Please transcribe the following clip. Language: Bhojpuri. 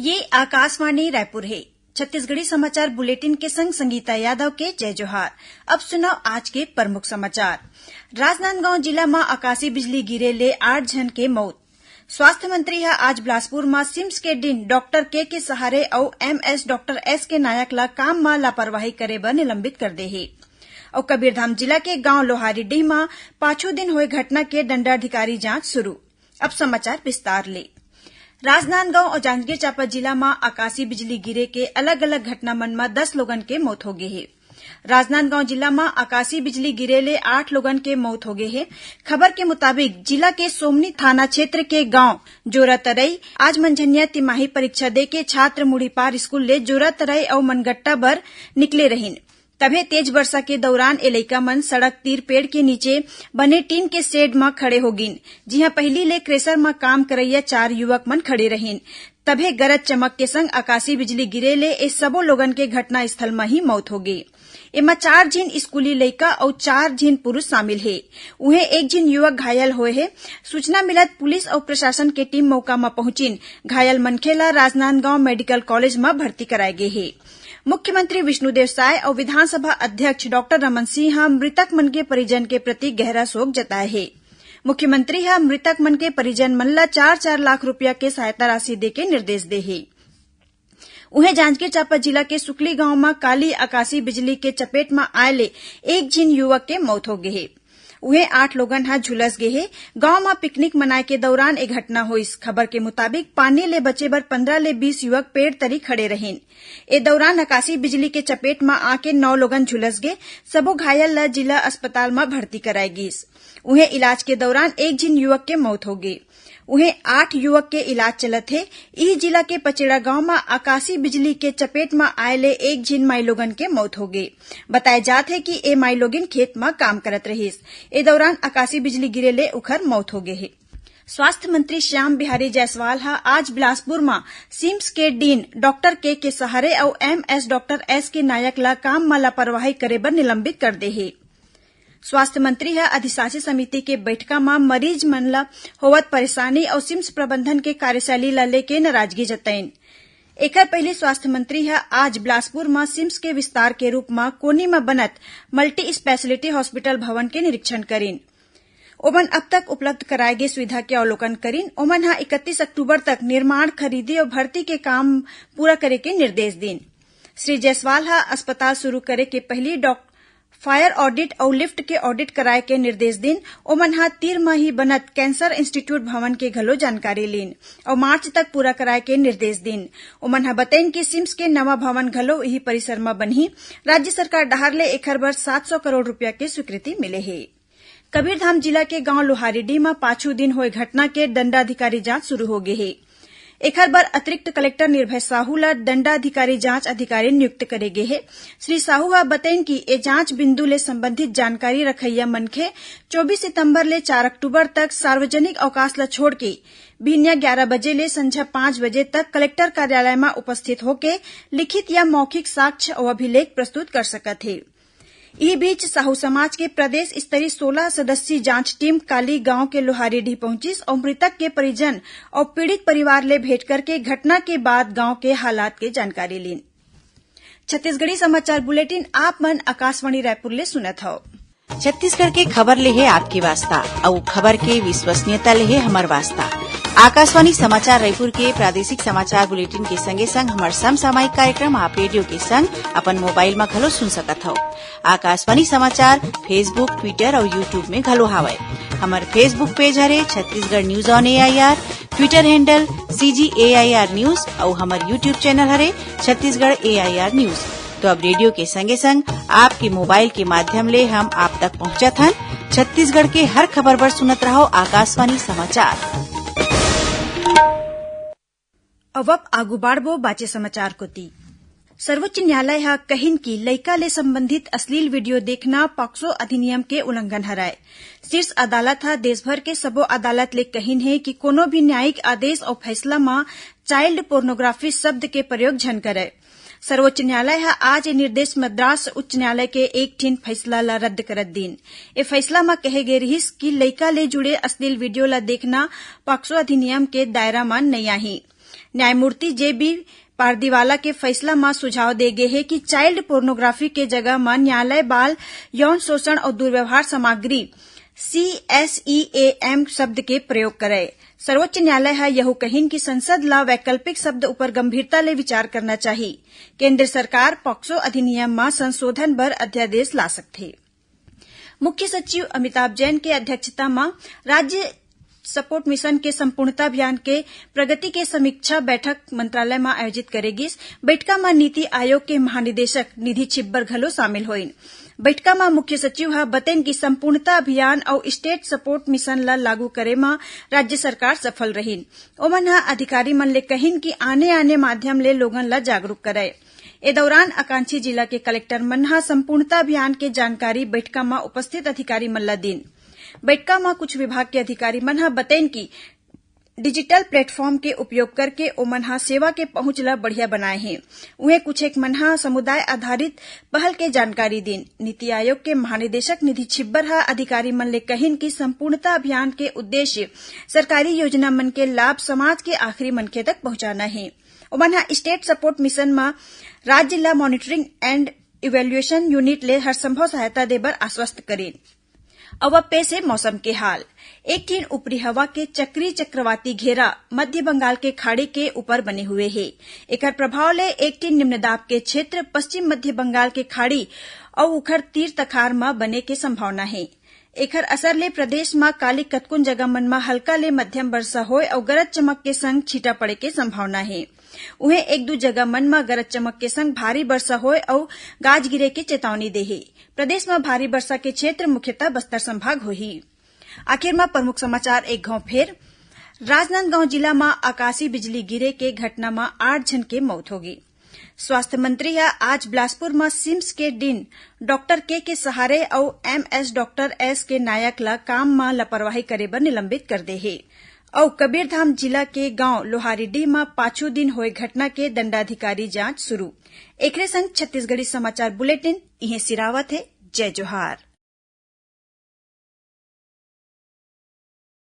ये आकाशवाणी रायपुर है। छत्तीसगढ़ी समाचार बुलेटिन के संग संगीता यादव के जय जोहार। अब सुनाओ आज के प्रमुख समाचार। राजनांदगांव जिला में आकाशीय बिजली गिरे ले 8 जन के मौत। स्वास्थ्य मंत्री हा आज बिलासपुर में सिम्स के दिन डॉक्टर के सहारे और MS डॉक्टर S के नायक ला काम में लापरवाही करे बर निलंबित कर दे हे। और कबीरधाम जिला के गांव लोहारीडीह में 5 दिन हुए घटना के दंडाधिकारी जांच शुरू। अब समाचार विस्तार ले। राजनांदगांव और जांजगीर चांपा जिला में आकाशीय बिजली गिरे के अलग अलग घटना मन में 10 लोगन के मौत हो गए है। राजनांदगांव जिला में आकाशीय बिजली गिरे ले 8 लोगन के मौत हो गए है। खबर के मुताबिक जिला के सोमनी थाना क्षेत्र के गांव जोरातरई आज मंझनिया तिमाही परीक्षा दे के छात्र मुड़ीपार स्कूल ले जोरातरई और मनगट्टा बर निकले रहीन। तभे तेज वर्षा के दौरान ए लइका मन सड़क तीर पेड़ के नीचे बने टीन के शेड में खड़े हो गिन, जिहां पहली ले क्रेशर में काम करैया 4 युवक मन खड़े रहीन। तभे गरज चमक के संग आकाशीय बिजली गिरे ले ए सबो लोगन के घटना स्थल में ही मौत हो गई। एमा 4 झिन स्कूली लइका और 4 झिन पुरुष शामिल है। उहे 1 झिन युवक घायल होए है। सूचना मिलत पुलिस और प्रशासन के टीम मौका में पहुंचिन घायल मनखे ला राजनांदगांव मेडिकल कॉलेज में भर्ती कराए गए है। मुख्यमंत्री विष्णुदेव साय और विधानसभा अध्यक्ष डॉक्टर रमन सिंह मृतक मन के परिजन के प्रति गहरा शोक जताए है। मुख्यमंत्री मृतक मन के परिजन मन ला 4-4 लाख रुपया के सहायता राशि दे के निर्देश दे है। उन्हें जांजगीर चांपा जिला के सुकली गांव में काली आकाशीय बिजली के चपेट में आए ले 1 झिन युवक के मौत हो गए है। उहे 8 लोगन हा झुलस गए है। गांव में पिकनिक मनाए के दौरान एक घटना हुई। खबर के मुताबिक पानी ले बचे बर 15 ले 20 युवक पेड़ तरी खड़े रहीन। ए दौरान आकाशीय बिजली के चपेट में आके 9 लोगन झुलस गए। सबो घायल ला जिला अस्पताल में भर्ती कराए गिस। उहे इलाज के दौरान 1 झिन युवक के मौत हो गई। उहे 8 युवक के इलाज चलत है। इह जिला के पचेड़ा गांव में आकाशीय बिजली के चपेट में आए ले 1 झिन माई लोगन के मौत हो गई। बताए जात है कि ए माई लोगन खेत में काम करत रहिस। ए दौरान आकाशीय बिजली गिरे ले उखर मौत हो गए है। स्वास्थ्य मंत्री श्याम बिहारी जायसवाल आज बिलासपुर में सिम्स के डीन डॉक्टर के सहारे और MS डॉक्टर S के नायक ला काम में लापरवाही करे बर निलंबित कर दे है। स्वास्थ्य मंत्री अधिशासी समिति के बैठका में मरीज मन ला होवत परेशानी और सिम्स प्रबंधन के कार्यशैली ला लेके नाराजगी जताइन। एकर पहले स्वास्थ्य मंत्री आज बिलासपुर में सिम्स के विस्तार के रूप में कोनी में बनत मल्टी स्पेशलिटी हॉस्पिटल भवन के निरीक्षण करीन। ओमन अब तक उपलब्ध कराए गए सुविधा के अवलोकन करीन। ओमन 31 अक्टूबर तक निर्माण, खरीदी और भर्ती के काम पूरा करे के निर्देश दीन। श्री जायसवाल अस्पताल शुरू करे के पहली फायर ऑडिट और लिफ्ट के ऑडिट कराए के निर्देश दिन। ओमन 3 माह ही बनत कैंसर इंस्टीट्यूट भवन के घलो जानकारी लीन और मार्च तक पूरा कराए के निर्देश दिन। ओमन बताइन कि सिम्स के नवा भवन घलो यही परिसर में बनही। राज्य सरकार डहार ले एकर बर 700 करोड़ रुपया के स्वीकृति मिले है। कबीरधाम जिला के गांव लोहारीडीह में 5 दिन हुए घटना के दंडाधिकारी जांच शुरू हो गए है। एकर बर अतिरिक्त कलेक्टर निर्भय साहू ला दंडाधिकारी जांच अधिकारी नियुक्त करे गए है। श्री साहू बताइन कि ए जांच बिंदु ले संबंधित जानकारी रखैया मनखे 24 सितंबर ले 4 अक्टूबर तक सार्वजनिक अवकाश ला छोड़ के भिन्या 11 बजे ले संझा 5 बजे तक कलेक्टर कार्यालय में उपस्थित होके लिखित या मौखिक साक्ष्य और अभिलेख प्रस्तुत कर सकत है। इस बीच साहू समाज के प्रदेश स्तरीय 16 सदस्यीय जांच टीम काली गांव के लोहारीडीह पहुंची और मृतक के परिजन और पीड़ित परिवार ले भेंट करके घटना के बाद गांव के हालात के जानकारी ली। छत्तीसगढ़ी समाचार बुलेटिन आप मन आकाशवाणी रायपुर ले सुनत हो। छत्तीसगढ़ के खबर ले है आपके वास्ता और खबर के विश्वसनीयता ले है हमार वास्ता। आकाशवाणी समाचार रायपुर के प्रादेशिक समाचार बुलेटिन के संगे संग हमार समसामयिक कार्यक्रम आप रेडियो के संग अपन मोबाइल में घलो सुन सकत हो। आकाशवाणी समाचार फेसबुक, ट्विटर और यूट्यूब में घलो हावय। हमार फेसबुक पेज हरे Chhattisgarh news on AIR, Twitter handle CGAIR news और हमार यूट्यूब चैनल हरे छत्तीसगढ़ AIR न्यूज। तो अब रेडियो के संगे संग आपके मोबाइल के माध्यम ले हम आप तक पहुंचत हन। छत्तीसगढ़ के हर खबर पर सुनत रहो आकाशवाणी समाचार। अब आगू बाढ़बो बाचे समाचार कोती। सर्वोच्च न्यायालय कहिन की लइका ले संबंधित अश्लील वीडियो देखना पॉक्सो अधिनियम के उल्लंघन हराय। शीर्ष अदालत देशभर के सबो अदालत ले कहिन है कि कोनो भी न्यायिक आदेश और फैसला में चाइल्ड पोर्नोग्राफी शब्द के प्रयोग झन करे। सर्वोच्च न्यायालय आज ये निर्देश मद्रास उच्च न्यायालय के एक ठिन फैसला ला रद्द करत दिन। ए फैसला में कहे गे रहिस कि लइका ले जुड़े अश्लील वीडियो ला देखना पॉक्सो अधिनियम के दायरा में नहीं आही। न्यायमूर्ति जेबी पारदीवाला के फैसला में सुझाव दे गे हे कि चाइल्ड पोर्नोग्राफी के जगह में न्यायालय बाल यौन शोषण और दुर्व्यवहार सामग्री CSEAM शब्द के प्रयोग करे। सर्वोच्च न्यायालय है यह कहिन कि संसद ला वैकल्पिक शब्द ऊपर गंभीरता ले विचार करना चाहिए। केंद्र सरकार पॉक्सो अधिनियम में संशोधन बर अध्यादेश ला सकथे। मुख्य सचिव अमिताभ जैन के अध्यक्षता में राज्य सपोर्ट मिशन के संपूर्णता अभियान के प्रगति के समीक्षा बैठक मंत्रालय में आयोजित करेगिस। बैठका में नीति आयोग के महानिदेशक निधि छिब्बर घलो शामिल होइन। बैठका में मुख्य सचिव ह बतेन कि संपूर्णता अभियान और स्टेट सपोर्ट मिशन ला लागू करे में राज्य सरकार सफल रहीन। ओमन ह अधिकारी मन ले कहिन कि आने माध्यम ले लोगन ला जागरूक करे। ए दौरान आकांक्षी जिला के कलेक्टर मन ह संपूर्णता अभियान के जानकारी बैठका में उपस्थित अधिकारी मन ला दिन। बैठका में कुछ विभाग के अधिकारी मन ह बतेन कि डिजिटल प्लेटफॉर्म के उपयोग करके ओमन ह सेवा के पहुंच ला बढ़िया बनाए हैं। उहे कुछ एक मन ह समुदाय आधारित पहल के जानकारी दिन। नीति आयोग के महानिदेशक निधि छिब्बर ह अधिकारी मन ले कहिन कि संपूर्णता अभियान के उद्देश्य सरकारी योजना मन के लाभ समाज के आखिरी मनखे तक पहुंचाना है। ओमन ह स्टेट सपोर्ट मिशन में राज्य ला मॉनिटरिंग एंड इवेल्युएशन यूनिट ले हर संभव सहायता देबर आश्वस्त करेन। अब पेश है मौसम के हाल। एक दिन ऊपरी हवा के चक्री चक्रवाती घेरा मध्य बंगाल के खाड़ी के ऊपर बने हुए है। एकर प्रभाव ले एक दिन निम्न दाब के क्षेत्र पश्चिम मध्य बंगाल के खाड़ी और उखर तीर तखार में बने के संभावना है। एकर असर ले प्रदेश में काली कतकुन जगह मन में हल्का ले मध्यम वर्षा होय और गरज चमक के संग छींटा पड़े के संभावना है। उहे एक दो जगह मन में गरज चमक के संग भारी वर्षा होय और गाज गिरे के चेतावनी दे है। प्रदेश में भारी वर्षा के क्षेत्र मुख्यतः बस्तर संभाग होही। आखिर में प्रमुख समाचार एक घाव फेर। राजनांदगांव जिला में आकाशीय बिजली गिरे के घटना में 8 जन के मौत होगी। स्वास्थ्य मंत्री आज बिलासपुर में सिम्स के डीन डॉक्टर के सहारे और MS डॉक्टर S के नायक ला काम में लापरवाही करे बर निलंबित कर दे है। और कबीरधाम जिला के गांव लोहारीडीह में 5 दिन होए घटना के दंडाधिकारी जांच शुरू। एकरे संग छत्तीसगढ़ी समाचार बुलेटिन इहे सिरावत है। जय जोहार।